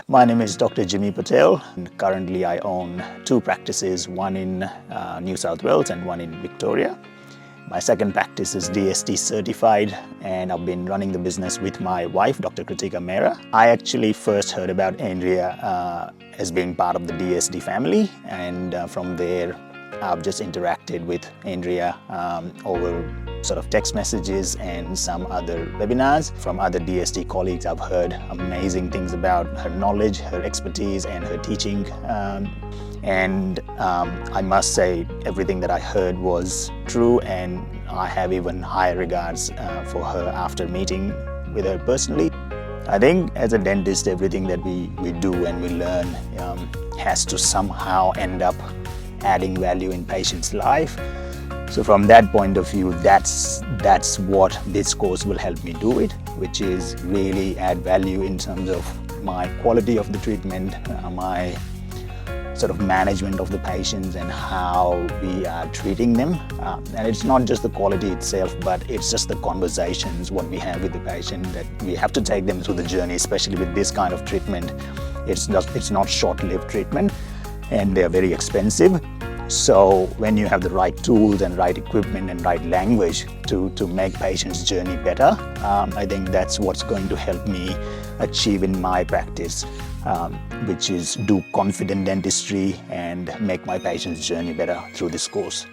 My name is Dr. Jimmi Patel, and currently I own two practices, one in New South Wales and one in Victoria. My second practice is DST certified, and I've been running the business with my wife, Dr. Kritika Mehra. I actually first heard about Andrea as being part of the DST family, and from there I've just interacted with Andrea over sort of text messages and some other webinars. From other DST colleagues, I've heard amazing things about her knowledge, her expertise and her teaching. I must say everything that I heard was true, and I have even higher regards for her after meeting with her personally. I think as a dentist, everything that we do and we learn has to somehow end up adding value in patient's life. So from that point of view, that's what this course will help me do it, which is really add value in terms of my quality of the treatment, my sort of management of the patients and how we are treating them. And it's not just the quality itself, but it's just the conversations, what we have with the patient, that we have to take them through the journey, especially with this kind of treatment. It's not short-lived treatment, and they're very expensive. So when you have the right tools and right equipment and right language to make patients' journey better, I think that's what's going to help me achieve in my practice, which is do confident dentistry and make my patient's journey better through this course.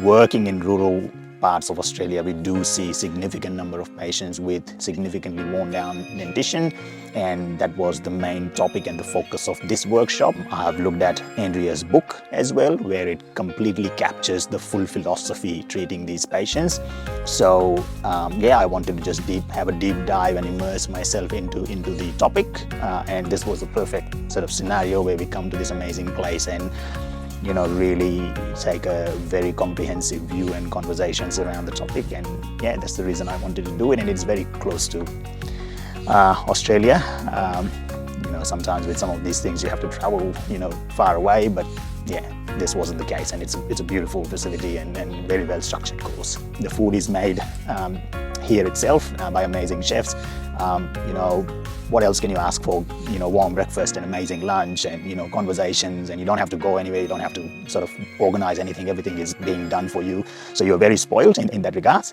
Working in rural parts of Australia, we do see significant number of patients with significantly worn down dentition, and that was the main topic and the focus of this workshop. I have looked at Andrea's book as well, where it completely captures the full philosophy treating these patients. So yeah, I wanted to just have a deep dive and immerse myself into the topic, and this was a perfect sort of scenario where we come to this amazing place and really take a very comprehensive view and conversations around the topic. And yeah, that's the reason I wanted to do it, and it's very close to Australia. Sometimes with some of these things you have to travel far away, but yeah, this wasn't the case, and it's a beautiful facility and very well structured course. The food is made here itself by amazing chefs. What else can you ask for? Warm breakfast and amazing lunch and conversations, and you don't have to go anywhere, you don't have to sort of organize anything, everything is being done for you. So you're very spoiled in that regard.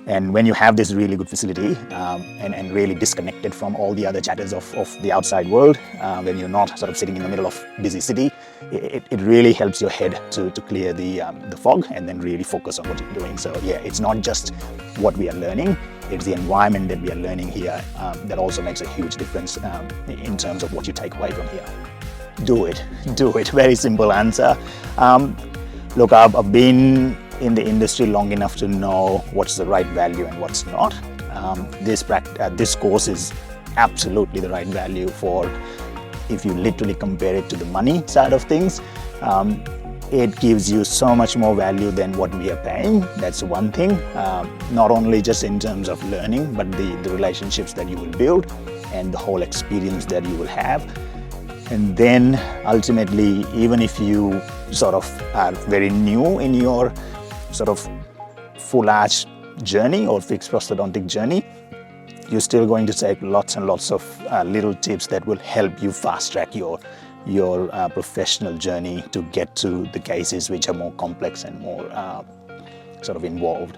And when you have this really good facility and really disconnected from all the other chatters of the outside world, when you're not sort of sitting in the middle of busy city, it really helps your head to clear the fog and then really focus on what you're doing. So yeah, it's not just what we are learning, it's the environment that we are learning here that also makes a huge difference in terms of what you take away from here. Do it. Very simple answer. Look, I've been in the industry long enough to know what's the right value and what's not. This course is absolutely the right value for, if you literally compare it to the money side of things. It gives you so much more value than what we are paying. That's one thing, not only just in terms of learning, but the relationships that you will build and the whole experience that you will have. And then ultimately, even if you sort of are very new in your sort of full arch journey or fixed prosthodontic journey, you're still going to take lots and lots of little tips that will help you fast track your professional journey to get to the cases which are more complex and more sort of involved.